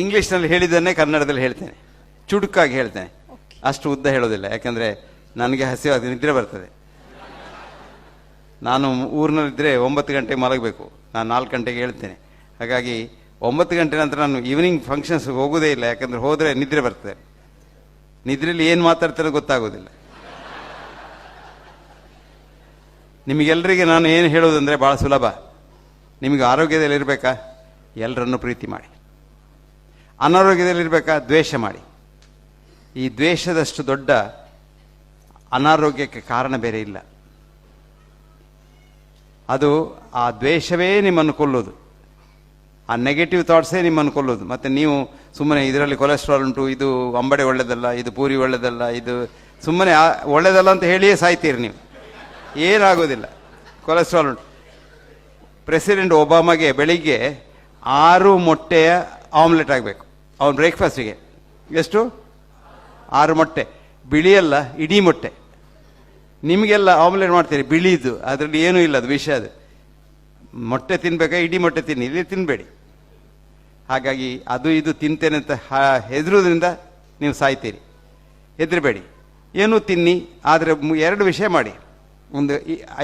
ಇಂಗ್ಲೀಷ್ನಲ್ಲಿ ಹೇಳಿದ್ದನ್ನೇ ಕನ್ನಡದಲ್ಲಿ ಹೇಳ್ತೇನೆ, ಚುಡುಕಾಗಿ ಹೇಳ್ತೇನೆ, ಅಷ್ಟು ಉದ್ದ ಹೇಳೋದಿಲ್ಲ. ಯಾಕಂದರೆ ನನಗೆ ಹಸಿವಾಗಿ ನಿದ್ರೆ ಬರ್ತದೆ. ನಾನು ಊರಿನಲ್ಲಿದ್ದರೆ 9 ಗಂಟೆಗೆ ಮಲಗಬೇಕು, ನಾನು 4 ಗಂಟೆಗೆ ಹೇಳ್ತೇನೆ. ಹಾಗಾಗಿ 9 ಗಂಟೆ ನಂತರ ನಾನು ಈವ್ನಿಂಗ್ ಫಂಕ್ಷನ್ಸ್ ಹೋಗೋದೇ ಇಲ್ಲ. ಯಾಕಂದರೆ ಹೋದರೆ ನಿದ್ರೆ ಬರ್ತದೆ. ನಿದ್ರೆಯಲ್ಲಿ ಏನು ಮಾತಾಡ್ತಾರೆ ಗೊತ್ತಾಗೋದಿಲ್ಲ. ನಿಮಗೆಲ್ಲರಿಗೆ ನಾನು ಏನು ಹೇಳೋದಂದರೆ ಭಾಳ ಸುಲಭ. ನಿಮಗೆ ಆರೋಗ್ಯದಲ್ಲಿರಬೇಕಾ, ಎಲ್ಲರನ್ನು ಪ್ರೀತಿ ಮಾಡಿ. ಅನಾರೋಗ್ಯದಲ್ಲಿರಬೇಕಾ, ದ್ವೇಷ ಮಾಡಿ. ಈ ದ್ವೇಷದಷ್ಟು ದೊಡ್ಡ ಅನಾರೋಗ್ಯಕ್ಕೆ ಕಾರಣ ಬೇರೆ ಇಲ್ಲ. ಅದು ಆ ದ್ವೇಷವೇ ನಿಮ್ಮನ್ನು ಕೊಲ್ಲೋದು, ಆ ನೆಗೆಟಿವ್ ಥಾಟ್ಸೇ ನಿಮ್ಮನ್ನು ಕೊಲ್ಲೋದು. ಮತ್ತು ನೀವು ಸುಮ್ಮನೆ ಇದರಲ್ಲಿ ಕೊಲೆಸ್ಟ್ರಾಲ್ ಉಂಟು, ಇದು ಅಂಬಡೆ ಒಳ್ಳೆಯದಲ್ಲ, ಇದು ಪೂರಿ ಒಳ್ಳೆಯದಲ್ಲ, ಇದು ಸುಮ್ಮನೆ ಒಳ್ಳೆಯದಲ್ಲ ಅಂತ ಹೇಳಿಯೇ ಸಾಯ್ತೀರಿ ನೀವು. ಏನಾಗೋದಿಲ್ಲ. ಕೊಲೆಸ್ಟ್ರಾಲ್ ಉಂಟು. ಪ್ರೆಸಿಡೆಂಟ್ ಒಬಾಮಗೆ ಬೆಳಿಗ್ಗೆ 6 ಮೊಟ್ಟೆಯ ಆಮ್ಲೆಟ್ ಆಗಬೇಕು ಅವನು ಬ್ರೇಕ್ಫಾಸ್ಟಿಗೆ. ಎಷ್ಟು? 6 ಮೊಟ್ಟೆ, ಬಿಳಿಯಲ್ಲ, ಇಡೀ ಮೊಟ್ಟೆ. ನಿಮಗೆಲ್ಲ ಆಮ್ಲೆಟ್ ಮಾಡ್ತೀರಿ ಬಿಳಿದು, ಅದರಲ್ಲಿ ಏನೂ ಇಲ್ಲ, ಅದು ವಿಷ. ಅದು ಮೊಟ್ಟೆ ತಿನ್ಬೇಕಾ, ಇಡೀ ಮೊಟ್ಟೆ ತಿನ್ನಿ, ಇಲ್ಲಿ ತಿನ್ನಬೇಡಿ. ಹಾಗಾಗಿ ಅದು ಇದು ತಿಂತೇನೆ ಅಂತ ಹೆದರೋದ್ರಿಂದ ನೀವು ಸಾಯ್ತೀರಿ. ಹೆದರಬೇಡಿ, ಏನೂ ತಿನ್ನಿ. ಆದರೆ 2 ವಿಷಯ ಮಾಡಿ. ಒಂದು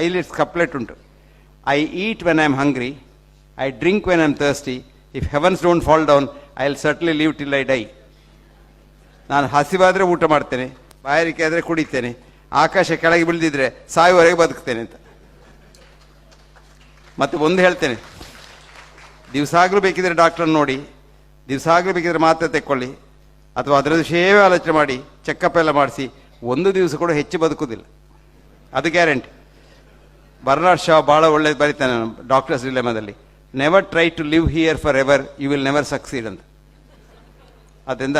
ಐಲಿಟ್ಸ್ ಕಪ್ಲೆಟ್ ಉಂಟು. I eat when I am hungry, I drink when I am thirsty, if heavens don't fall down I will ಸರ್ಟ್ಲಿ leave till I dye. ನಾನು ಹಸಿವಾದರೆ ಊಟ ಮಾಡ್ತೇನೆ, ಬಾಯಾರಿಕೆ ಆದರೆ ಕುಡಿತೇನೆ, ಆಕಾಶ ಕೆಳಗೆ ಬೀಳ್ದಿದ್ರೆ ಸಾಯುವವರೆಗೆ ಬದುಕ್ತೇನೆ ಅಂತ. ಮತ್ತು ಒಂದು ಹೇಳ್ತೇನೆ, ದಿವಸಾಗಲೂ ಬೇಕಿದ್ರೆ ಡಾಕ್ಟ್ರನ್ನ ನೋಡಿ, ದಿವಸಾಗಲೂ ಬೇಕಿದ್ರೆ ಮಾತ್ರೆ ತೆಕ್ಕೊಳ್ಳಿ, ಅಥವಾ ಅದರ ವಿಷಯವೇ ಆಲೋಚನೆ ಮಾಡಿ ಚೆಕಪ್ ಎಲ್ಲ ಮಾಡಿಸಿ, 1 ದಿವಸ ಕೂಡ ಹೆಚ್ಚು ಬದುಕುವುದಿಲ್ಲ, ಅದು ಗ್ಯಾರಂಟಿ. ಬರ್ನಾರ್ಡ್ ಶಾ ಭಾಳ ಒಳ್ಳೇದು ಬರೀತಾನೆ ಡಾಕ್ಟರ್ಸ್ ಡಿಲೆಮಾದಲ್ಲಿ, never try to live here forever, you will never succeed ಅಂತ. ಅದರಿಂದ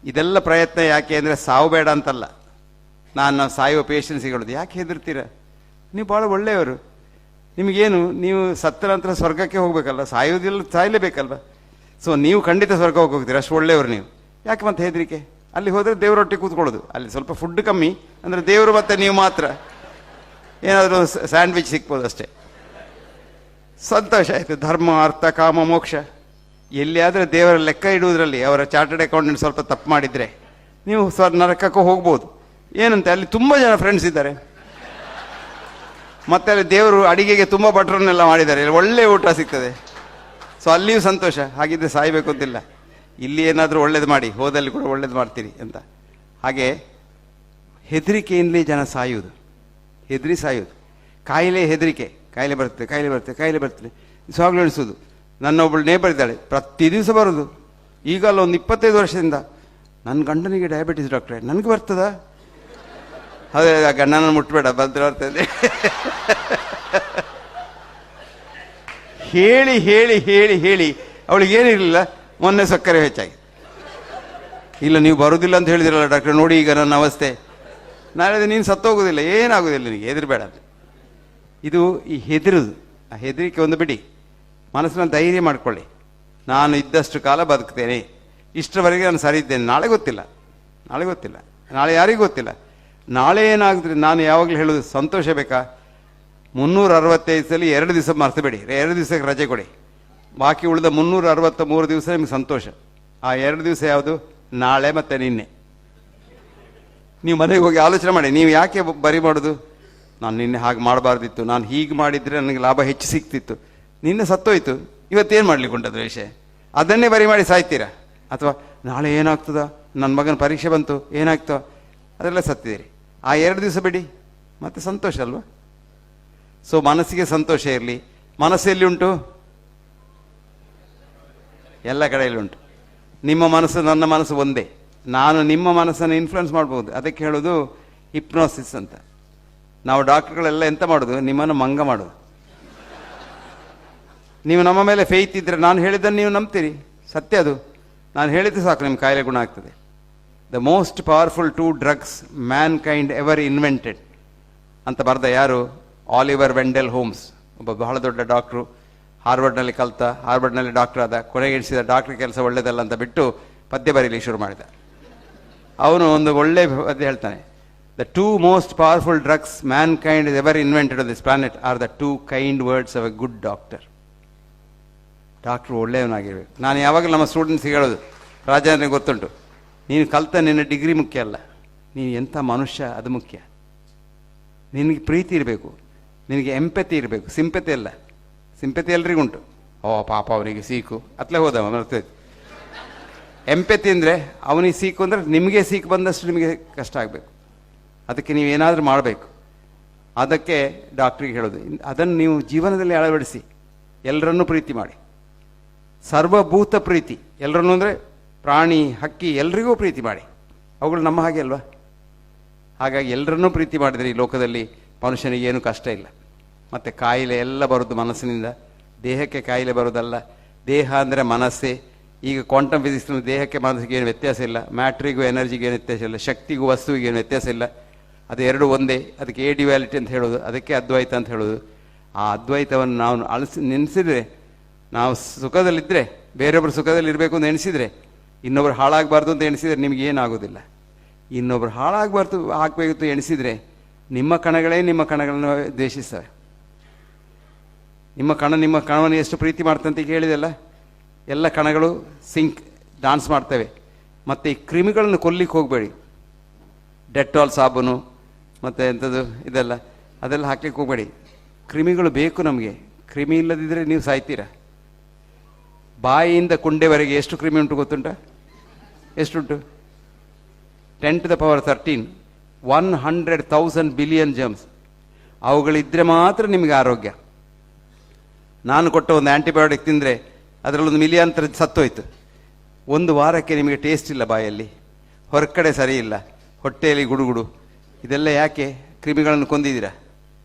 ಇದೆಲ್ಲ ಪ್ರಯತ್ನ ಯಾಕೆ ಅಂದರೆ ಸಾವು ಬೇಡ ಅಂತಲ್ಲ. ನಾನು ಸಾಯುವ ಪೇಷನ್ಸಿಗೆ ಹೇಳೋದು, ಯಾಕೆ ಹೆದರ್ತೀರ? ನೀವು ಭಾಳ ಒಳ್ಳೆಯವರು. ನಿಮಗೇನು, ನೀವು ಸತ್ತ ನಂತರ ಸ್ವರ್ಗಕ್ಕೆ ಹೋಗಬೇಕಲ್ಲ, ಸಾಯೋದಿಲ್ಲ, ಸಾಯಲೇಬೇಕಲ್ವ. ಸೊ ನೀವು ಖಂಡಿತ ಸ್ವರ್ಗ ಹೋಗ್ತೀರ, ಅಷ್ಟು ಒಳ್ಳೆಯವರು ನೀವು. ಯಾಕೆ ಮತ್ತೆ ಹೆದರಿಕೆ? ಅಲ್ಲಿ ಹೋದರೆ ದೇವರೊಟ್ಟಿಗೆ ಕೂತ್ಕೊಳ್ಳೋದು, ಅಲ್ಲಿ ಸ್ವಲ್ಪ ಫುಡ್ ಕಮ್ಮಿ, ಅಂದರೆ ದೇವರು ಮತ್ತು ನೀವು ಮಾತ್ರ ಏನಾದರೂ ಸ್ಯಾಂಡ್ವಿಚ್ ಸಿಗ್ಬೋದು ಅಷ್ಟೇ. ಸಂತೋಷ ಆಯಿತು. ಧರ್ಮ, ಅರ್ಥ, ಕಾಮ, ಮೋಕ್ಷ. ಎಲ್ಲಿಯಾದರೆ ದೇವರ ಲೆಕ್ಕ ಇಡುವುದರಲ್ಲಿ ಅವರ ಚಾರ್ಟರ್ಡ್ ಅಕೌಂಟೆಂಟ್ ಸ್ವಲ್ಪ ತಪ್ಪು ಮಾಡಿದರೆ ನೀವು ನರಕಕ್ಕೂ ಹೋಗ್ಬೋದು. ಏನಂತೆ, ಅಲ್ಲಿ ತುಂಬ ಜನ ಫ್ರೆಂಡ್ಸ್ ಇದ್ದಾರೆ, ಮತ್ತು ಅಲ್ಲಿ ದೇವರು ಅಡಿಗೆಗೆ ತುಂಬ ಭಟ್ರನ್ನೆಲ್ಲ ಮಾಡಿದ್ದಾರೆ, ಒಳ್ಳೆ ಊಟ ಸಿಗ್ತದೆ. ಸೊ ಅಲ್ಲಿಯೂ ಸಂತೋಷ. ಹಾಗಿದ್ದರೆ ಸಾಯಬೇಕು ಅಂತಿಲ್ಲ. ಇಲ್ಲಿ ಏನಾದರೂ ಒಳ್ಳೇದು ಮಾಡಿ, ಹೋದಲ್ಲಿ ಕೂಡ ಒಳ್ಳೇದು ಮಾಡ್ತೀರಿ ಅಂತ. ಹಾಗೆ ಹೆದರಿಕೆಯಿಂದಲೇ ಜನ ಸಾಯುವುದು, ಹೆದರಿ ಸಾಯುವುದು. ಕಾಯಿಲೆ ಹೆದರಿಕೆ, ಕಾಯಿಲೆ ಬರ್ತದೆ, ಕಾಯಿಲೆ ಬರ್ತದೆ, ಕಾಯಿಲೆ ಬರ್ತದೆ, ಸ್ವಾಗಲು ಎಣಿಸೋದು. ನನ್ನೊಬ್ಬಳು ನೇಬರ್ ಇದ್ದಾಳೆ, ಪ್ರತಿ ದಿವಸ ಬರೋದು. ಈಗಲ್ಲ ಒಂದು 25 ವರ್ಷದಿಂದ, ನನ್ನ ಗಂಡನಿಗೆ ಡಯಾಬಿಟಿಸ್ ಡಾಕ್ಟ್ರೆ, ನನಗೆ ಬರ್ತದಾ? ಅದೇ ಗಂಡನ ಮುಟ್ಬೇಡ, ಬರ್ತದೆ ಹೇಳಿ ಹೇಳಿ ಹೇಳಿ ಹೇಳಿ ಅವಳಿಗೇನಿರಲಿಲ್ಲ. ಮೊನ್ನೆ ಸಕ್ಕರೆ ಹೆಚ್ಚಾಗಿ. ಇಲ್ಲ, ನೀವು ಬರೋದಿಲ್ಲ ಅಂತ ಹೇಳಿದಿರಲ್ಲ ಡಾಕ್ಟ್ರೆ, ನೋಡಿ ಈಗ ನನ್ನ ಅವಸ್ಥೆ. ನಾಳೆ ನೀನು ಸತ್ತೋಗೋದಿಲ್ಲ, ಏನಾಗೋದಿಲ್ಲ, ನಿನಗೆ ಹೆದರಬೇಡ ಅಂತ. ಇದು ಈ ಹೆದರುದು, ಆ ಹೆದರಿಕೆ ಒಂದು ಬಿಡಿ. ಮನಸ್ಸನ್ನ ಧೈರ್ಯ ಮಾಡ್ಕೊಳ್ಳಿ. ನಾನು ಇದ್ದಷ್ಟು ಕಾಲ ಬದುಕ್ತೇನೆ, ಇಷ್ಟರವರೆಗೆ ನಾನು ಸರಿ ಇದ್ದೇನೆ. ನಾಳೆ ಗೊತ್ತಿಲ್ಲ, ನಾಳೆ ಗೊತ್ತಿಲ್ಲ, ನಾಳೆ ಯಾರಿಗೂ ಗೊತ್ತಿಲ್ಲ. ನಾಳೆ ಏನಾಗುತ್ತೆ. ನಾನು ಯಾವಾಗಲೂ ಹೇಳೋದು, ಸಂತೋಷ ಬೇಕಾ? 365 ಸಲ 2 ದಿವಸ ಮರ್ತಬೇಡಿ, 2 ದಿವಸಕ್ಕೆ ರಜೆ ಕೊಡಿ. ಬಾಕಿ ಉಳಿದ 363 ದಿವಸ ನಿಮ್ಗೆ ಸಂತೋಷ. ಆ 2 ದಿವಸ ಯಾವುದು? ನಾಳೆ ಮತ್ತು ನಿನ್ನೆ. ನೀವು ಮನೆಗೆ ಹೋಗಿ ಆಲೋಚನೆ ಮಾಡಿ, ನೀವು ಯಾಕೆ ಬರಿ ಮಾಡೋದು? ನಾನು ನಿನ್ನೆ ಹಾಗೆ ಮಾಡಬಾರ್ದಿತ್ತು, ನಾನು ಹೀಗೆ ಮಾಡಿದರೆ ನನಗೆ ಲಾಭ ಹೆಚ್ಚು ಸಿಗ್ತಿತ್ತು. ನಿನ್ನೆ ಸತ್ತೋಯ್ತು, ಇವತ್ತೇನು ಮಾಡ್ಲಿಕ್ಕೆ ಉಂಟದು ವಿಷಯ? ಅದನ್ನೇ ಬರಿ ಮಾಡಿ ಸಾಯ್ತೀರಾ? ಅಥವಾ ನಾಳೆ ಏನಾಗ್ತದ, ನನ್ನ ಮಗನ ಪರೀಕ್ಷೆ ಬಂತು, ಏನಾಗ್ತೋ, ಅದೆಲ್ಲ ಸತ್ತಿದ್ದೀರಿ. ಆ 2 ದಿವಸ ಬಿಡಿ, ಮತ್ತೆ ಸಂತೋಷ ಅಲ್ವಾ? ಸೊ ಮನಸ್ಸಿಗೆ ಸಂತೋಷ ಇರಲಿ. ಮನಸ್ಸೆಲ್ಲಿ ಉಂಟು? ಎಲ್ಲ ಕಡೆಯಲ್ಲಿ ಉಂಟು. ನಿಮ್ಮ ಮನಸ್ಸು ನನ್ನ ಮನಸ್ಸು ಒಂದೇ. ನಾನು ನಿಮ್ಮ ಮನಸ್ಸನ್ನು ಇನ್ಫ್ಲುಯೆನ್ಸ್ ಮಾಡ್ಬೋದು. ಅದಕ್ಕೆ ಹೇಳೋದು ಹಿಪ್ನೋಸಿಸ್ ಅಂತ. ನಾವು ಡಾಕ್ಟರ್ಗಳೆಲ್ಲ ಎಂತ ಮಾಡೋದು? ನಿಮ್ಮನ್ನು ಮಂಗ ಮಾಡೋದು. ನೀವು ನಮ್ಮ ಮೇಲೆ ಫೇತ್ ಇದ್ದರೆ ನಾನು ಹೇಳಿದ್ದನ್ನು ನೀವು ನಂಬ್ತೀರಿ, ಸತ್ಯ ಅದು. ನಾನು ಹೇಳಿದ್ದು ಸಾಕು, ನಿಮ್ಮ ಕಾಯಿಲೆ ಗುಣ ಆಗ್ತದೆ. The most powerful 2 drugs mankind ever invented ಅಂತ ಬರೆದ ಯಾರು? Oliver Wendell Holmes. ಒಬ್ಬ ಬಹಳ ದೊಡ್ಡ ಡಾಕ್ಟ್ರು, ಹಾರ್ವರ್ಡ್ನಲ್ಲಿ ಕಲಿತ, ಹಾರ್ವರ್ಡ್ನಲ್ಲಿ ಡಾಕ್ಟರ್ ಆದ, ಕೊನೆಗೆಡಿಸಿದ ಡಾಕ್ಟ್ರ್ ಕೆಲಸ ಒಳ್ಳೆಯದಲ್ಲ ಅಂತ ಬಿಟ್ಟು ಪದ್ಯ ಬರೀಲಿಕ್ಕೆ ಶುರು ಮಾಡಿದ. ಅವನು ಒಂದು ಒಳ್ಳೆ ಪದ್ಯ ಹೇಳ್ತಾನೆ, the 2 most powerful drugs mankind has ever invented on this planet are the 2 kind words of a good doctor. Doctor ಒಳ್ಳೆಯವನಾಗಿರ್ಬೇಕು. ನಾನು ಯಾವಾಗಲೂ ನಮ್ಮ ಸ್ಟೂಡೆಂಟ್ಸ್ಗೆ ಹೇಳೋದು, ರಾಜೇಂದ್ರನಿಗೆ ಗೊತ್ತುಂಟು, ನೀನು ಕಲಿತ ನಿನ್ನ ಡಿಗ್ರಿ ಮುಖ್ಯ ಅಲ್ಲ, ನೀನು ಎಂಥ ಮನುಷ್ಯ ಅದು ಮುಖ್ಯ. ನಿನಗೆ ಪ್ರೀತಿ ಇರಬೇಕು, ನಿನಗೆ ಎಂಪತಿ ಇರಬೇಕು, ಸಿಂಪತಿ ಅಲ್ಲ. ಸಿಂಪತಿ ಎಲ್ರಿಗುಂಟು, ಓ ಪಾಪ ಅವನಿಗೆ ಸೀಕು ಅತ್ಲೇ ಹೋದವ ಬರ್ತೈತೆ. ಎಂಪತಿ ಅಂದರೆ ಅವನಿಗೆ ಸೀಕು ಅಂದರೆ ನಿಮಗೆ ಸೀಕು ಬಂದಷ್ಟು ನಿಮಗೆ ಕಷ್ಟ ಆಗಬೇಕು. ಅದಕ್ಕೆ ನೀವೇನಾದರೂ ಮಾಡಬೇಕು. ಅದಕ್ಕೆ ಡಾಕ್ಟ್ರಿಗೆ ಹೇಳೋದು, ಅದನ್ನು ನೀವು ಜೀವನದಲ್ಲಿ ಅಳವಡಿಸಿ. ಎಲ್ಲರನ್ನೂ ಪ್ರೀತಿ ಮಾಡಿ, ಸರ್ವಭೂತ ಪ್ರೀತಿ. ಎಲ್ಲರನ್ನೂ ಅಂದರೆ ಪ್ರಾಣಿ, ಹಕ್ಕಿ, ಎಲ್ರಿಗೂ ಪ್ರೀತಿ ಮಾಡಿ. ಅವುಗಳು ನಮ್ಮ ಹಾಗೆ ಅಲ್ವಾ? ಹಾಗಾಗಿ ಎಲ್ಲರನ್ನೂ ಪ್ರೀತಿ ಮಾಡಿದರೆ ಈ ಲೋಕದಲ್ಲಿ ಮನುಷ್ಯನಿಗೆ ಏನೂ ಕಷ್ಟ ಇಲ್ಲ. ಮತ್ತು ಕಾಯಿಲೆ ಎಲ್ಲ ಬರೋದು ಮನಸ್ಸಿನಿಂದ. ದೇಹಕ್ಕೆ ಕಾಯಿಲೆ ಬರೋದಲ್ಲ, ದೇಹ ಅಂದರೆ ಮನಸ್ಸೇ. ಈಗ ಕ್ವಾಂಟಮ್ ಫಿಸಿಕ್ಸ್ನಲ್ಲಿ ದೇಹಕ್ಕೆ ಮನಸ್ಸಿಗೆ ಏನು ವ್ಯತ್ಯಾಸ ಇಲ್ಲ, ಮ್ಯಾಟ್ರಿಗೂ ಎನರ್ಜಿಗೆ ಏನು ವ್ಯತ್ಯಾಸ ಇಲ್ಲ, ಶಕ್ತಿಗೂ ವಸ್ತುವಿಗೆ ಏನು ವ್ಯತ್ಯಾಸ ಇಲ್ಲ. ಅದು ಎರಡು ಒಂದೇ. ಅದಕ್ಕೆ ಎ ಡ್ಯುಯಾಲಿಟಿ ಅಂತ ಹೇಳೋದು, ಅದಕ್ಕೆ ಅದ್ವೈತ ಅಂತ ಹೇಳೋದು. ಆ ಅದ್ವೈತವನ್ನು ನಾವು ನೆನೆಸಿದರೆ, ನಾವು ಸುಖದಲ್ಲಿದ್ದರೆ, ಬೇರೊಬ್ಬರು ಸುಖದಲ್ಲಿ ಇರಬೇಕು ಅಂತ ಎಣಿಸಿದರೆ, ಇನ್ನೊಬ್ರು ಹಾಳಾಗಬಾರ್ದು ಅಂತ ಎಣಿಸಿದರೆ ನಿಮಗೇನಾಗೋದಿಲ್ಲ. ಇನ್ನೊಬ್ರು ಹಾಳಾಗಬಾರ್ದು ಆಗಬೇಕು ಎಣಿಸಿದರೆ ನಿಮ್ಮ ಕಣಗಳೇ ನಿಮ್ಮ ಕಣಗಳನ್ನು ದ್ವೇಷಿಸ್ತವೆ. ನಿಮ್ಮ ಕಣವನ್ನು ಎಷ್ಟು ಪ್ರೀತಿ ಮಾಡ್ತಂತ ಹೇಳಿದೆಲ್ಲ, ಎಲ್ಲ ಕಣಗಳು ಡಾನ್ಸ್ ಮಾಡ್ತವೆ. ಮತ್ತು ಈ ಕ್ರಿಮಿಗಳನ್ನು ಕೊಲ್ಲಿಕ್ಕೆ ಹೋಗಬೇಡಿ. ಡೆಟಾಲ್ ಸಾಬೂನು ಮತ್ತು ಎಂಥದ್ದು ಅದೆಲ್ಲ ಹಾಕ್ಲಿಕ್ಕೆ ಹೋಗಬೇಡಿ. ಕ್ರಿಮಿಗಳು ಬೇಕು ನಮಗೆ. ಕ್ರಿಮಿ ಇಲ್ಲದಿದ್ದರೆ ನೀವು ಸಾಯ್ತೀರ. ಬಾಯಿಯಿಂದ ಕುಂಡೆವರೆಗೆ ಎಷ್ಟು ಕ್ರಿಮಿ ಉಂಟು ಗೊತ್ತುಂಟ? ಎಷ್ಟುಂಟು? 10⁻13 100,000 ಬಿಲಿಯನ್ ಜರ್ಮ್ಸ್. ಅವುಗಳಿದ್ದರೆ ಮಾತ್ರ ನಿಮಗೆ ಆರೋಗ್ಯ. ನಾನು ಕೊಟ್ಟ ಒಂದು ಆ್ಯಂಟಿಬಯೋಟಿಕ್ ತಿಂದರೆ ಅದರಲ್ಲೊಂದು ಮಿಲಿಯಾಂತರ ಸತ್ತೋಯ್ತು. ಒಂದು ವಾರಕ್ಕೆ ನಿಮಗೆ ಟೇಸ್ಟ್ ಇಲ್ಲ ಬಾಯಲ್ಲಿ, ಹೊರಗಡೆ ಸರಿ ಇಲ್ಲ, ಹೊಟ್ಟೆಯಲ್ಲಿ ಗುಡುಗುಡು. ಇದೆಲ್ಲ ಯಾಕೆ? ಕ್ರಿಮಿಗಳನ್ನು ಕೊಂದಿದ್ದೀರಾ.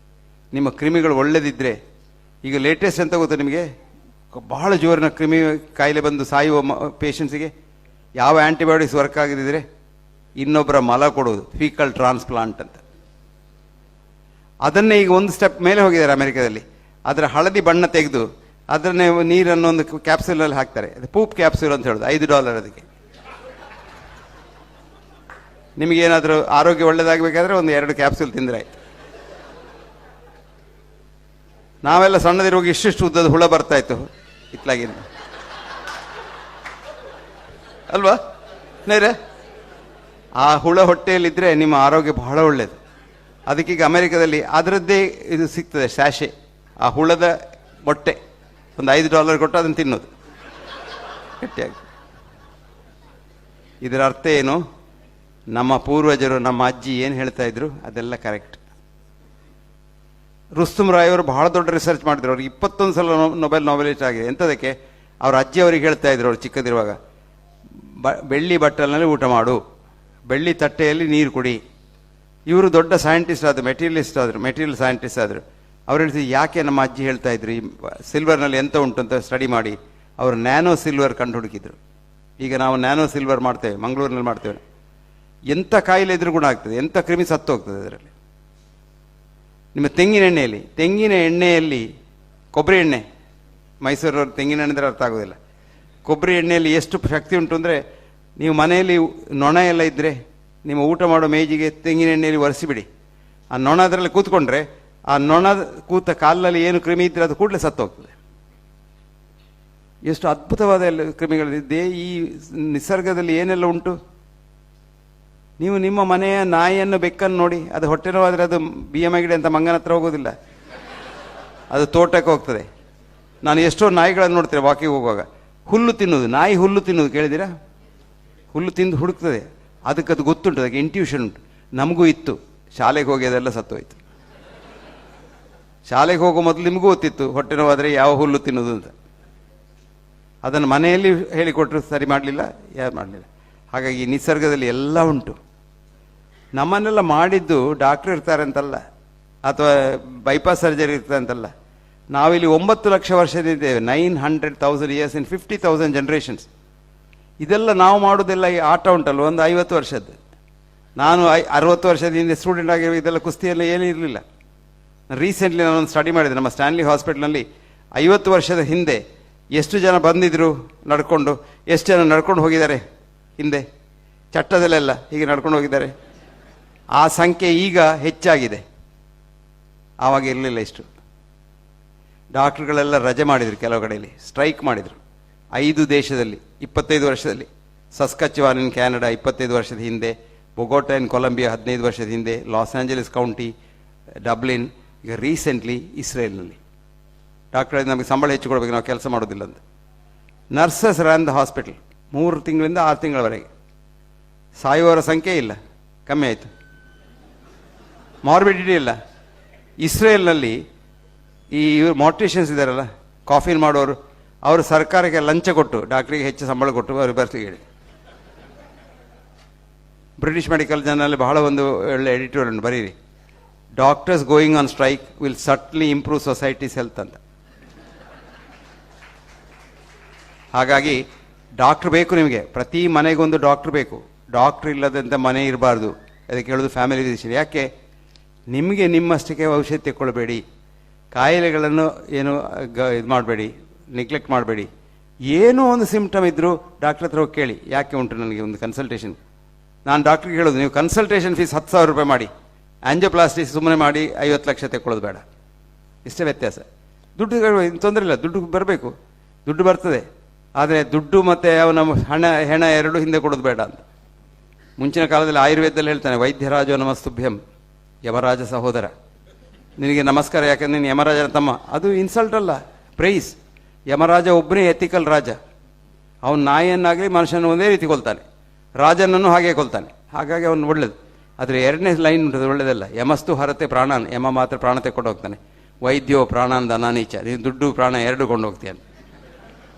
ನಿಮ್ಮ ಕ್ರಿಮಿಗಳು ಒಳ್ಳೆದಿದ್ದರೆ, ಈಗ ಲೇಟೆಸ್ಟ್ ಅಂತ ಗೊತ್ತಾ ನಿಮಗೆ, ಬಹಳ ಜೋರಿನ ಕ್ರಿಮಿ ಕಾಯಿಲೆ ಬಂದು ಸಾಯುವ ಪೇಷಂಟ್ಸಿಗೆ ಯಾವ ಆ್ಯಂಟಿಬಯೋಟಿಕ್ಸ್ ವರ್ಕ್ ಆಗದಿದ್ದರೆ ಇನ್ನೊಬ್ಬರ ಮಲ ಕೊಡೋದು, ಫೀಕಲ್ ಟ್ರಾನ್ಸ್ಪ್ಲಾಂಟ್ ಅಂತ. ಅದನ್ನೇ ಈಗ ಒಂದು ಸ್ಟೆಪ್ ಮೇಲೆ ಹೋಗಿದ್ದಾರೆ ಅಮೆರಿಕದಲ್ಲಿ. ಅದರ ಹಳದಿ ಬಣ್ಣ ತೆಗೆದು ಅದನ್ನೇ ನೀರನ್ನು ಒಂದು ಕ್ಯಾಪ್ಸೂಲಲ್ಲಿ ಹಾಕ್ತಾರೆ. ಅದು ಪೂಪ್ ಕ್ಯಾಪ್ಸೂಲ್ ಅಂತ ಹೇಳೋದು, $5 ಅದಕ್ಕೆ. ನಿಮಗೇನಾದರೂ ಆರೋಗ್ಯ ಒಳ್ಳೆಯದಾಗಬೇಕಾದ್ರೆ ಒಂದು 2 ಕ್ಯಾಪ್ಸೂಲ್ ತಿಂದರೆ ಆಯ್ತು. ನಾವೆಲ್ಲ ಸಣ್ಣದಿರುವಾಗ ಇಷ್ಟಿಷ್ಟು ಉದ್ದದ ಹುಳ ಬರ್ತಾ ಇತ್ತು ಇತ್ಲಾಗಿಂದ ಅಲ್ವಾ ನೇರ? ಆ ಹುಳ ಹೊಟ್ಟೆಯಲ್ಲಿದ್ದರೆ ನಿಮ್ಮ ಆರೋಗ್ಯ ಬಹಳ ಒಳ್ಳೆಯದು. ಅದಕ್ಕೀಗ ಅಮೆರಿಕದಲ್ಲಿ ಅದರದ್ದೇ ಇದು ಸಿಗ್ತದೆ, ಸ್ಯಾಶೆ. ಆ ಹುಳದ ಮೊಟ್ಟೆ ಒಂದು $5 ಕೊಟ್ಟು ಅದನ್ನು ತಿನ್ನೋದು ಗಟ್ಟಿಯಾಗಿ. ಇದರ ಅರ್ಥ ಏನು? ನಮ್ಮ ಪೂರ್ವಜರು, ನಮ್ಮ ಅಜ್ಜಿ ಏನು ಹೇಳ್ತಾ ಇದ್ರು ಅದೆಲ್ಲ ಕರೆಕ್ಟ್. ರುಸ್ತುಂ ರಾಯ್ ಅವರು ಬಹಳ ದೊಡ್ಡ ರಿಸರ್ಚ್ ಮಾಡಿದ್ರು. ಅವ್ರಿಗೆ 21 ಸಲ ನೊಬೆಲ್ ನಾವೆಲಿಸ್ಟ್ ಆಗಿದೆ. ಎಂಥದಕ್ಕೆ? ಅವ್ರ ಅಜ್ಜಿ ಅವ್ರಿಗೆ ಹೇಳ್ತಾ ಇದ್ರು, ಅವ್ರು ಚಿಕ್ಕದಿರುವಾಗ, ಬೆಳ್ಳಿ ಬಟ್ಟಲಿನಲ್ಲಿ ಊಟ ಮಾಡು, ಬೆಳ್ಳಿ ತಟ್ಟೆಯಲ್ಲಿ ನೀರು ಕುಡಿ. ಇವರು ದೊಡ್ಡ ಸೈಂಟಿಸ್ಟ್ ಆದರು, ಮೆಟೀರಿಯಲ್ ಸೈಂಟಿಸ್ಟ್ ಆದರು. ಅವ್ರು ಹೇಳ್ತಿದ್ರು, ಯಾಕೆ ನಮ್ಮ ಅಜ್ಜಿ ಹೇಳ್ತಾ ಇದ್ರು ಈ ಸಿಲ್ವರ್ನಲ್ಲಿ ಎಂತ ಉಂಟು ಅಂತ ಸ್ಟಡಿ ಮಾಡಿ ಅವರು ನ್ಯಾನೋ ಸಿಲ್ವರ್ ಕಂಡು ಹುಡುಕಿದ್ರು. ಈಗ ನಾವು ನ್ಯಾನೋ ಸಿಲ್ವರ್ ಮಾಡ್ತೇವೆ, ಮಂಗಳೂರಿನಲ್ಲಿ ಮಾಡ್ತೇವೆ. ಎಂಥ ಕಾಯಿಲೆ ಇದ್ರೂ ಗುಣ ಆಗ್ತದೆ, ಎಂಥ ಕ್ರಿಮಿ ಸತ್ತು ಹೋಗ್ತದೆ ಅದರಲ್ಲಿ. ನಿಮ್ಮ ತೆಂಗಿನ ಎಣ್ಣೆಯಲ್ಲಿ ಕೊಬ್ಬರಿ ಎಣ್ಣೆ, ಮೈಸೂರವ್ರು ತೆಂಗಿನ ಎಣ್ಣೆ ಅಂದರೆ ಅರ್ಥ ಆಗೋದಿಲ್ಲ. ಕೊಬ್ಬರಿ ಎಣ್ಣೆಯಲ್ಲಿ ಎಷ್ಟು ಶಕ್ತಿ ಉಂಟು ಅಂದರೆ, ನೀವು ಮನೆಯಲ್ಲಿ ನೊಣ ಎಲ್ಲ ಇದ್ದರೆ ನಿಮ್ಮ ಊಟ ಮಾಡೋ ಮೇಜಿಗೆ ತೆಂಗಿನ ಎಣ್ಣೆಯಲ್ಲಿ ಒರೆಸಿಬಿಡಿ. ಆ ನೊಣ ಅದರಲ್ಲಿ ಕೂತ್ಕೊಂಡ್ರೆ ಆ ನೊಣ ಕೂತ ಕಾಲಲ್ಲಿ ಏನು ಕ್ರಿಮಿ ಇದ್ದರೆ ಅದು ಕೂಡಲೇ ಸತ್ತು ಹೋಗ್ತದೆ. ಎಷ್ಟು ಅದ್ಭುತವಾದ ಎಲ್ಲ ಕ್ರಿಮಿಗಳಿದೆ ಈ ನಿಸರ್ಗದಲ್ಲಿ, ಏನೆಲ್ಲ ಉಂಟು. ನೀವು ನಿಮ್ಮ ಮನೆಯ ನಾಯಿಯನ್ನು, ಬೆಕ್ಕನ್ನು ನೋಡಿ, ಅದು ಹೊಟ್ಟೆ ನೋವಾದರೆ ಅದು BMI ಗಿಡ ಅಂತ ಮಂಗನ ಹತ್ರ ಹೋಗೋದಿಲ್ಲ, ಅದು ತೋಟಕ್ಕೆ ಹೋಗ್ತದೆ. ನಾನು ಎಷ್ಟೋ ನಾಯಿಗಳನ್ನು ನೋಡ್ತೇನೆ ವಾಕಿಂಗ್ ಹೋಗುವಾಗ, ಹುಲ್ಲು ತಿನ್ನೋದು. ನಾಯಿ ಹುಲ್ಲು ತಿನ್ನೋದು ಕೇಳಿದ್ದೀರಾ? ಹುಲ್ಲು ತಿಂದು ಹುಡುಕ್ತದೆ. ಅದಕ್ಕೆ ಅದು ಗೊತ್ತುಂಟು, ಅದಕ್ಕೆ ಇಂಟ್ಯೂಷನ್ ಉಂಟು. ನಮಗೂ ಇತ್ತು. ಶಾಲೆಗೆ ಹೋಗಿ ಅದೆಲ್ಲ ಸತ್ತೋಯ್ತು. ಶಾಲೆಗೆ ಹೋಗೋ ಮೊದಲು ನಿಮಗೂ ಗೊತ್ತಿತ್ತು ಹೊಟ್ಟೆ ನೋವಾದರೆ ಯಾವ ಹುಲ್ಲು ತಿನ್ನೋದು ಅಂತ. ಅದನ್ನು ಮನೆಯಲ್ಲಿ ಹೇಳಿಕೊಟ್ರು ಸರಿ ಮಾಡಲಿಲ್ಲ, ಯಾರು ಮಾಡಲಿಲ್ಲ. ಹಾಗಾಗಿ ನಿಸರ್ಗದಲ್ಲಿ ಎಲ್ಲ ಉಂಟು. ನಮ್ಮನ್ನೆಲ್ಲ ಮಾಡಿದ್ದು ಡಾಕ್ಟ್ರ್ ಇರ್ತಾರೆ ಅಂತಲ್ಲ, ಅಥವಾ ಬೈಪಾಸ್ ಸರ್ಜರಿ ಇರ್ತಾರೆ ಅಂತಲ್ಲ. ನಾವಿಲ್ಲಿ 9 ಲಕ್ಷ ವರ್ಷದಿದ್ದೇವೆ. 900,000 years in 50,000 generations. ಇದೆಲ್ಲ ನಾವು ಮಾಡೋದೆಲ್ಲ ಈ ಆಟ ಉಂಟಲ್ಲ, ಒಂದು 50 ವರ್ಷದ್ದು. ನಾನು 60 ವರ್ಷದ ಹಿಂದೆ ಸ್ಟೂಡೆಂಟ್ ಆಗಿರೋ ಇದೆಲ್ಲ ಕುಸ್ತಿಯೆಲ್ಲ ಏನೂ ಇರಲಿಲ್ಲ. ರೀಸೆಂಟ್ಲಿ ನಾನೊಂದು ಸ್ಟಡಿ ಮಾಡಿದೆ. ನಮ್ಮ ಸ್ಟ್ಯಾನ್ಲಿ ಹಾಸ್ಪಿಟ್ಲಲ್ಲಿ 50 ವರ್ಷದ ಹಿಂದೆ ಎಷ್ಟು ಜನ ಬಂದಿದ್ರು ನಡ್ಕೊಂಡು, ಎಷ್ಟು ಜನ ನಡ್ಕೊಂಡು ಹೋಗಿದ್ದಾರೆ ಹಿಂದೆ, ಚಟ್ಟದಲ್ಲೆಲ್ಲ ಹೀಗೆ ನಡ್ಕೊಂಡು ಹೋಗಿದ್ದಾರೆ. ಆ ಸಂಖ್ಯೆ ಈಗ ಹೆಚ್ಚಾಗಿದೆ, ಆವಾಗ ಇರಲಿಲ್ಲ ಇಷ್ಟು. ಡಾಕ್ಟ್ರುಗಳೆಲ್ಲ ರಜೆ ಮಾಡಿದರು, ಕೆಲವು ಕಡೆಯಲ್ಲಿ ಸ್ಟ್ರೈಕ್ ಮಾಡಿದರು. 5 ದೇಶದಲ್ಲಿ 25 ವರ್ಷದಲ್ಲಿ. ಸಸ್ಕಚ್ವಾನ್ ಇನ್ ಕ್ಯಾನಡಾ 25 ವರ್ಷದ ಹಿಂದೆ, ಬೊಗೋಟಾ ಇನ್ ಕೊಲಂಬಿಯಾ 15 ವರ್ಷದ ಹಿಂದೆ, ಲಾಸ್ ಆಂಜಲೀಸ್ ಕೌಂಟಿ, ಡಬ್ಲಿನ್, ಈಗ ರೀಸೆಂಟ್ಲಿ ಇಸ್ರೇಲ್ನಲ್ಲಿ. ಡಾಕ್ಟರ್ ನಮಗೆ ಸಂಬಳ ಹೆಚ್ಚು ಕೊಡಬೇಕು, ನಾವು ಕೆಲಸ ಮಾಡೋದಿಲ್ಲ ಅಂತ. ನರ್ಸಸ್ ರ್ಯಾನ್ ದ ಹಾಸ್ಪಿಟಲ್ 3 ತಿಂಗಳಿಂದ 6 ತಿಂಗಳವರೆಗೆ. ಸಾಯುವವರ ಸಂಖ್ಯೆ ಇಲ್ಲ, ಕಮ್ಮಿ ಆಯಿತು. ಮಾರ್ಬಿಡಿಟಿ ಇಲ್ಲ. ಇಸ್ರೇಲ್ನಲ್ಲಿ ಈ ಇವರು ಮಾರ್ಟಿಷಿಯನ್ಸ್ ಇದ್ದಾರಲ್ಲ, ಕಾಫಿನ್ ಮಾಡೋರು, ಅವರು ಸರ್ಕಾರಕ್ಕೆ ಲಂಚ ಕೊಟ್ಟು ಡಾಕ್ಟ್ರಿಗೆ ಹೆಚ್ಚು ಸಂಬಳ ಕೊಟ್ಟು ಅವರು ಬರ್ತೀವಿ ಹೇಳಿ. ಬ್ರಿಟಿಷ್ ಮೆಡಿಕಲ್ ಜರ್ನಲ್ ಬಹಳ ಒಂದು ಒಳ್ಳೆ ಎಡಿಟೋರಿಯಲ್ ಬರೀರಿ, doctors going on strike will subtly improve society's health ಅಂತ. ಹಾಗಾಗಿ ಡಾಕ್ಟ್ರ್ ಬೇಕು ನಿಮಗೆ, ಪ್ರತಿ ಮನೆಗೊಂದು ಡಾಕ್ಟ್ರ್ ಬೇಕು. ಡಾಕ್ಟ್ರ್ ಇಲ್ಲದಂತೆ ಮನೆ ಇರಬಾರ್ದು. ಅದಕ್ಕೆ ಹೇಳೋದು ಫ್ಯಾಮಿಲಿ ಫಿಸಿಷಿಯನ್. ಯಾಕೆ? ನಿಮಗೆ ನಿಮ್ಮಷ್ಟಕ್ಕೆ ಔಷಧಿ ತೆಕ್ಕೊಳ್ಬೇಡಿ, ಕಾಯಿಲೆಗಳನ್ನು ಏನು ಇದು ಮಾಡಬೇಡಿ, ನೆಗ್ಲೆಕ್ಟ್ ಮಾಡಬೇಡಿ. ಏನೋ ಒಂದು ಸಿಂಪ್ಟಮ್ ಇದ್ದರೂ ಡಾಕ್ಟ್ರ್ ಹತ್ರ ಹೋಗಿ ಕೇಳಿ, ಯಾಕೆ ಉಂಟು ನನಗೆ ಒಂದು ಕನ್ಸಲ್ಟೇಷನ್. ನಾನು ಡಾಕ್ಟ್ರಿಗೆ ಹೇಳೋದು, ನೀವು ಕನ್ಸಲ್ಟೇಷನ್ ಫೀಸ್ 10,000 ರೂಪಾಯಿ ಮಾಡಿ, ಆಂಜಿಯೋಪ್ಲಾಸ್ಟಿ ಸುಮ್ಮನೆ ಮಾಡಿ 50 ಲಕ್ಷ ತೆಕ್ಕೊಳ್ಳೋದು ಬೇಡ. ಇಷ್ಟೇ ವ್ಯತ್ಯಾಸ. ದುಡ್ಡು ತೊಂದರೆ ಇಲ್ಲ, ದುಡ್ಡು ಬರಬೇಕು, ದುಡ್ಡು ಬರ್ತದೆ. ಆದರೆ ದುಡ್ಡು ಮತ್ತು ಅವನ ಹೆಣ ಎರಡೂ ಹಿಂದೆ ಕೊಡೋದು ಬೇಡ ಅಂತ. ಮುಂಚಿನ ಕಾಲದಲ್ಲಿ ಆಯುರ್ವೇದದಲ್ಲಿ ಹೇಳ್ತಾನೆ, ವೈದ್ಯರಾಜೋ ನಮಸ್ತುಭ್ಯಂ, ಯಮರಾಜ ಸಹೋದರ, ನಿನಗೆ ನಮಸ್ಕಾರ, ಯಾಕಂದ್ರೆ ನೀನು ಯಮರಾಜನ ತಮ್ಮ. ಅದು ಇನ್ಸಲ್ಟ್ ಅಲ್ಲ, ಪ್ರೈಸ್. ಯಮರಾಜ ಒಬ್ಬನೇ ಎಥಿಕಲ್ ರಾಜ. ಅವನು ನಾಯಿಯನ್ನಾಗಲಿ ಮನುಷ್ಯನ ಒಂದೇ ರೀತಿ ಕೊಲ್ತಾನೆ, ರಾಜನನ್ನು ಹಾಗೆ ಕೊಲ್ತಾನೆ. ಹಾಗಾಗಿ ಅವನು ಒಳ್ಳೇದು. ಆದರೆ 2ನೇ ಲೈನ್ ಉಂಟದು ಒಳ್ಳೆಯದಲ್ಲ. ಯಮಸ್ತು ಹರತೆ ಪ್ರಾಣಾನ್, ಯಮ ಮಾತ್ರ ಪ್ರಾಣ ತೆಕ್ಕೊಂಡು ಹೋಗ್ತಾನೆ. ವೈದ್ಯೋ ಪ್ರಾಣಾನ್ ಧನಾನೀಚ, ನೀನು ದುಡ್ಡು ಪ್ರಾಣ ಎರಡು ಕೊಂಡು ಹೋಗ್ತೀಯ.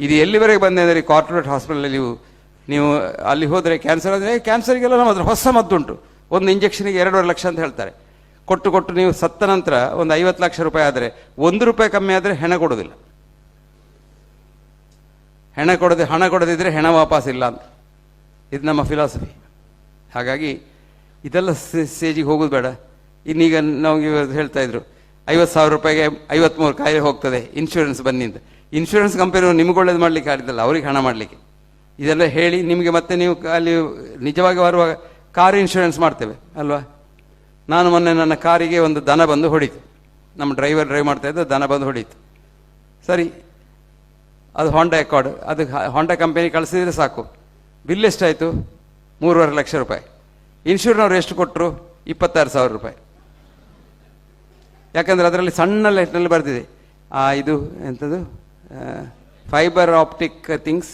ಇದು ಎಲ್ಲಿವರೆಗೆ ಬಂದೆ ಅಂದರೆ, ಕಾರ್ಪೊರೇಟ್ ಹಾಸ್ಪಿಟಲಲ್ಲಿ ನೀವು ಅಲ್ಲಿ ಹೋದರೆ ಕ್ಯಾನ್ಸರ್ ಅಂದರೆ, ಕ್ಯಾನ್ಸರ್ಗೆಲ್ಲ ನಮ್ಮ ಹತ್ರ ಹೊಸ ಮದ್ದುಂಟು, ಒಂದು ಇಂಜೆಕ್ಷನ್ಗೆ 2.5 ಲಕ್ಷ ಅಂತ ಹೇಳ್ತಾರೆ. ಕೊಟ್ಟು ನೀವು ಸತ್ತ ನಂತರ ಒಂದು 50 ಲಕ್ಷ ರೂಪಾಯಿ ಆದರೆ, 1 ರೂಪಾಯಿ ಕಮ್ಮಿ ಆದರೆ ಹೆಣ ಕೊಡೋದಿಲ್ಲ. ಹಣ ಕೊಡದಿದ್ರೆ ಹೆಣ ವಾಪಸ್ ಇಲ್ಲ ಅಂತ. ಇದು ನಮ್ಮ ಫಿಲಾಸಫಿ. ಹಾಗಾಗಿ ಇದೆಲ್ಲ ಸ್ಟೇಜಿಗೆ ಹೋಗೋದು ಬೇಡ. ಇನ್ನೀಗ ನಾವು ಹೇಳ್ತಾ ಇದ್ರು, 50,000 ರೂಪಾಯಿಗೆ 53 ಕಾಯಿಲೆ ಹೋಗ್ತದೆ, ಇನ್ಶೂರೆನ್ಸ್ ಬನ್ನಿ ಅಂತ. ಇನ್ಶೂರೆನ್ಸ್ ಕಂಪನಿಯವರು ನಿಮ್ಗೆ ಒಳ್ಳೇದು ಮಾಡಲಿಕ್ಕೆ ಆಗಿದ್ದಲ್ಲ, ಅವ್ರಿಗೆ ಹಣ ಮಾಡಲಿಕ್ಕೆ. ಇದೆಲ್ಲ ಹೇಳಿ ನಿಮಗೆ ಮತ್ತೆ ನೀವು ಅಲ್ಲಿ ನಿಜವಾಗಿ ಬರುವಾಗ ಕಾರ್ ಇನ್ಶೂರೆನ್ಸ್ ಮಾಡ್ತೇವೆ ಅಲ್ವಾ. ನಾನು ಮೊನ್ನೆ ನನ್ನ ಕಾರಿಗೆ ಒಂದು ದನ ಬಂದು ಹೊಡೀತು. ನಮ್ಮ ಡ್ರೈವರ್ ಡ್ರೈವ್ ಮಾಡ್ತಾ ಇದ್ದ, ದನ ಬಂದು ಹೊಡೀತು. ಸರಿ, ಅದು ಹೋಂಡಾ ಅಕಾರ್ಡ್, ಅದು ಹೋಂಡಾ ಕಂಪನಿ ಕಳಿಸಿದ್ರೆ ಸಾಕು. ಬಿಲ್ ಎಷ್ಟಾಯಿತು? 3.5 ಲಕ್ಷ ರೂಪಾಯಿ. ಇನ್ಶೂರೆನ್ಸ್ನವ್ರು ಎಷ್ಟು ಕೊಟ್ಟರು? 26,000 ರೂಪಾಯಿ. ಯಾಕಂದರೆ ಅದರಲ್ಲಿ ಸಣ್ಣ ಲೈಟ್ನಲ್ಲಿ ಬರೆದಿದೆ, ಇದು ಎಂಥದ್ದು, fibre optic things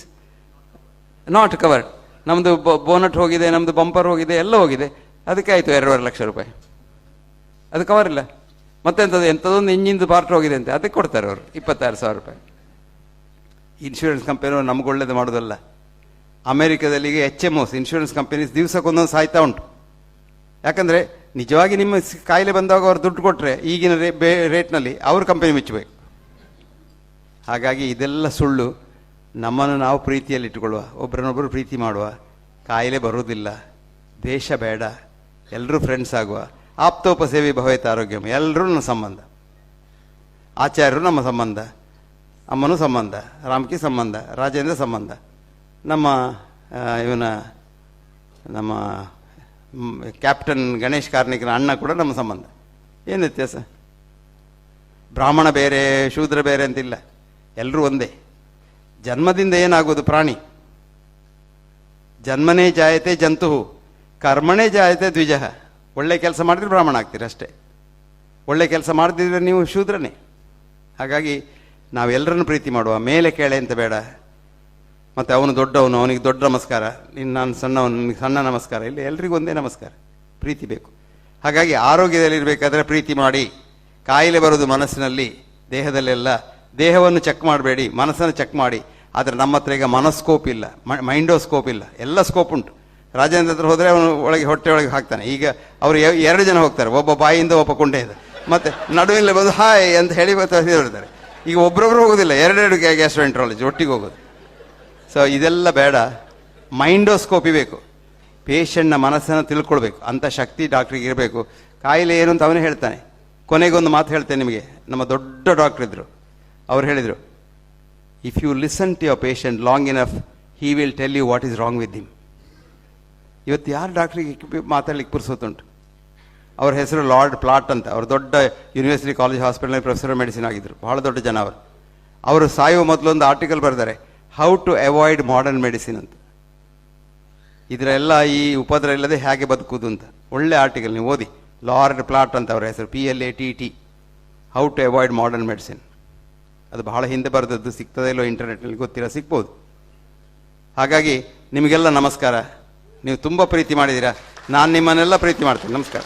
not covered. ನಮ್ಮದು ಬೋನಟ್ ಹೋಗಿದೆ, ನಮ್ಮದು ಬಂಪರ್ ಹೋಗಿದೆ, ಎಲ್ಲ ಹೋಗಿದೆ. ಅದಕ್ಕೆ ಆಯಿತು 2.5 ಲಕ್ಷ ರೂಪಾಯಿ. ಅದು ಕವರ್ ಇಲ್ಲ. ಮತ್ತೆಂಥದ್ದು ಎಂಥದೊಂದು ಇಂಜಿನ್ದು ಪಾರ್ಟ್ ಹೋಗಿದೆ ಅಂತ, ಅದಕ್ಕೆ ಕೊಡ್ತಾರೆ ಅವರು 26,000 ರೂಪಾಯಿ. ಇನ್ಶೂರೆನ್ಸ್ ಕಂಪನಿಯವರು ನಮ್ಗೆ ಒಳ್ಳೇದು ಮಾಡೋದಲ್ಲ. ಅಮೆರಿಕದಲ್ಲಿ HMOs ಇನ್ಶೂರೆನ್ಸ್ ಕಂಪನೀಸ್ ದಿವಸಕ್ಕೊಂದೊಂದು ಸಾಯ್ತಾ ಉಂಟು. ಯಾಕಂದರೆ ನಿಜವಾಗಿ ನಿಮ್ಮ ಕಾಯಿಲೆ ಬಂದಾಗ ಅವ್ರು ದುಡ್ಡು ಕೊಟ್ಟರೆ ಈಗಿನ ರೇಟ್ನಲ್ಲಿ ಅವ್ರ ಕಂಪನಿ ಮೆಚ್ಚಬೇಕು. ಹಾಗಾಗಿ ಇದೆಲ್ಲ ಸುಳ್ಳು. ನಮ್ಮನ್ನು ನಾವು ಪ್ರೀತಿಯಲ್ಲಿ ಇಟ್ಟುಕೊಳ್ಳುವ, ಒಬ್ಬರನ್ನೊಬ್ಬರು ಪ್ರೀತಿ ಮಾಡುವ, ಕಾಯಿಲೆ ಬರುವುದಿಲ್ಲ, ದ್ವೇಷ ಬೇಡ, ಎಲ್ಲರೂ ಫ್ರೆಂಡ್ಸ್ ಆಗುವ. ಆಪ್ತೋಪಸೇವಿ ಭವೇತ್ ಆರೋಗ್ಯಂ, ಎಲ್ಲರೂ ನನ್ನ ಸಂಬಂಧ. ಆಚಾರ್ಯರು ನಮ್ಮ ಸಂಬಂಧ, ಅಮ್ಮನೂ ಸಂಬಂಧ, ರಾಮ್ಕಿ ಸಂಬಂಧ, ರಾಜೇಂದ್ರ ಸಂಬಂಧ, ನಮ್ಮ ಕ್ಯಾಪ್ಟನ್ ಗಣೇಶ್ ಕಾರ್ಣಿಕನ ಅಣ್ಣ ಕೂಡ ನಮ್ಮ ಸಂಬಂಧ. ಏನು ವ್ಯತ್ಯಾಸ? ಬ್ರಾಹ್ಮಣ ಬೇರೆ ಶೂದ್ರ ಬೇರೆ ಅಂತಿಲ್ಲ, ಎಲ್ಲರೂ ಒಂದೇ. ಜನ್ಮದಿಂದ ಏನಾಗೋದು? ಪ್ರಾಣಿ. ಜನ್ಮನೇ ಜಾಯತೆ ಜಂತು, ಕರ್ಮಣೇ ಜಾಯತೆ ದ್ವಿಜ. ಒಳ್ಳೆ ಕೆಲಸ ಮಾಡಿದ್ರೆ ಬ್ರಾಹ್ಮಣ ಆಗ್ತೀರಿ ಅಷ್ಟೇ, ಒಳ್ಳೆ ಕೆಲಸ ಮಾಡದಿದ್ರೆ ನೀವು ಶೂದ್ರನೇ. ಹಾಗಾಗಿ ನಾವೆಲ್ಲರನ್ನು ಪ್ರೀತಿ ಮಾಡುವ, ಮೇಲೆ ಕೆಳೆ ಅಂತ ಬೇಡ. ಮತ್ತು ಅವನು ದೊಡ್ಡವನು, ಅವನಿಗೆ ದೊಡ್ಡ ನಮಸ್ಕಾರ, ನಾನು ಸಣ್ಣವನು, ನಿನಗೆ ಸಣ್ಣ ನಮಸ್ಕಾರ ಇಲ್ಲ, ಎಲ್ರಿಗೂ ಒಂದೇ ನಮಸ್ಕಾರ. ಪ್ರೀತಿ ಬೇಕು. ಹಾಗಾಗಿ ಆರೋಗ್ಯದಲ್ಲಿರಬೇಕಾದ್ರೆ ಪ್ರೀತಿ ಮಾಡಿ. ಕಾಯಿಲೆ ಬರೋದು ಮನಸ್ಸಿನಲ್ಲಿ, ದೇಹದಲ್ಲೆಲ್ಲ. ದೇಹವನ್ನು ಚೆಕ್ ಮಾಡಬೇಡಿ, ಮನಸ್ಸನ್ನು ಚೆಕ್ ಮಾಡಿ. ಆದರೆ ನಮ್ಮ ಹತ್ರ ಈಗ ಮನಸ್ಕೋಪ್ ಇಲ್ಲ, ಮೈಂಡೋಸ್ಕೋಪ್ ಇಲ್ಲ, ಎಲ್ಲ ಸ್ಕೋಪ್ ಉಂಟು. ರಾಜೇಂದ್ರ ಹತ್ರ ಹೋದರೆ ಅವನು ಒಳಗೆ ಹೊಟ್ಟೆ ಒಳಗೆ ಹಾಕ್ತಾನೆ. ಈಗ ಅವರು 2 ಜನ ಹೋಗ್ತಾರೆ, ಒಬ್ಬ ಬಾಯಿಂದ ಒಬ್ಬ ಕೊಂಡೆಯಿಂದ, ಮತ್ತು ನಡುವಿನಲ್ಲಿ ಬಂದು ಹಾಯ್ ಅಂತ ಹೇಳಿ ಹೇಳ್ತಾರೆ. ಈಗ ಒಬ್ಬರೊಬ್ರು ಹೋಗೋದಿಲ್ಲ, 2 ಗ್ಯಾಸ್ಟ್ರೋಎಂಟ್ರಾಲಜಿ ಒಟ್ಟಿಗೆ ಹೋಗೋದು. ಸೊ ಇದೆಲ್ಲ ಬೇಡ, ಮೈಂಡೋಸ್ಕೋಪಿ ಬೇಕು. ಪೇಷಂಟ್ನ ಮನಸ್ಸನ್ನು ತಿಳ್ಕೊಳ್ಬೇಕು, ಅಂಥ ಶಕ್ತಿ ಡಾಕ್ಟ್ರಿಗೆ ಇರಬೇಕು. ಕಾಯಿಲೆ ಏನು ಅಂತ ಅವನೇ ಹೇಳ್ತಾನೆ. ಕೊನೆಗೊಂದು ಮಾತು ಹೇಳ್ತೇನೆ ನಿಮಗೆ. ನಮ್ಮ ದೊಡ್ಡ ಡಾಕ್ಟ್ರ್ ಇದ್ದರು, ಅವ್ರು ಹೇಳಿದರು, if you listen to your patient long enough, he will tell you what is wrong with him. ಇವತ್ತು ಯಾರು ಡಾಕ್ಟ್ರಿಗೆ ಮಾತಾಡ್ಲಿಕ್ಕೆ ಪುರ್ಸೋತುಂಟು? ಅವ್ರ ಹೆಸರು ಲಾರ್ಡ್ ಪ್ಲಾಟ್ ಅಂತ. ಅವರು ದೊಡ್ಡ university college hospital professor medicine ಆಗಿದ್ದರು, ಬಹಳ ದೊಡ್ಡ ಜನ ಅವರು. ಅವರು ಸಾಯುವ ಮೊದಲೊಂದು ಆರ್ಟಿಕಲ್ ಬರೆದಾರೆ, how to avoid modern medicine ಅಂತ. ಇದರೆಲ್ಲ ಈ ಉಪದ್ರ ಇಲ್ಲದೆ ಹೇಗೆ ಬದುಕುವುದು ಅಂತ ಒಳ್ಳೆ ಆರ್ಟಿಕಲ್, ನೀವು ಓದಿ. ಲಾರ್ಡ್ ಪ್ಲಾಟ್ ಅಂತ ಅವರ ಹೆಸರು, PLATT, how to avoid modern medicine. ಅದು ಬಹಳ ಹಿಂದೆ ಬರೆದದ್ದು, ಸಿಗ್ತದೆ ಇಲ್ಲೋ ಇಂಟರ್ನೆಟ್ನಲ್ಲಿ ಗೊತ್ತಿಲ್ಲ, ಸಿಗ್ಬೋದು. ಹಾಗಾಗಿ ನಿಮಗೆಲ್ಲ ನಮಸ್ಕಾರ. ನೀವು ತುಂಬ ಪ್ರೀತಿ ಮಾಡಿದ್ದೀರಾ, ನಾನು ನಿಮ್ಮನ್ನೆಲ್ಲ ಪ್ರೀತಿ ಮಾಡ್ತೀನಿ. ನಮಸ್ಕಾರ.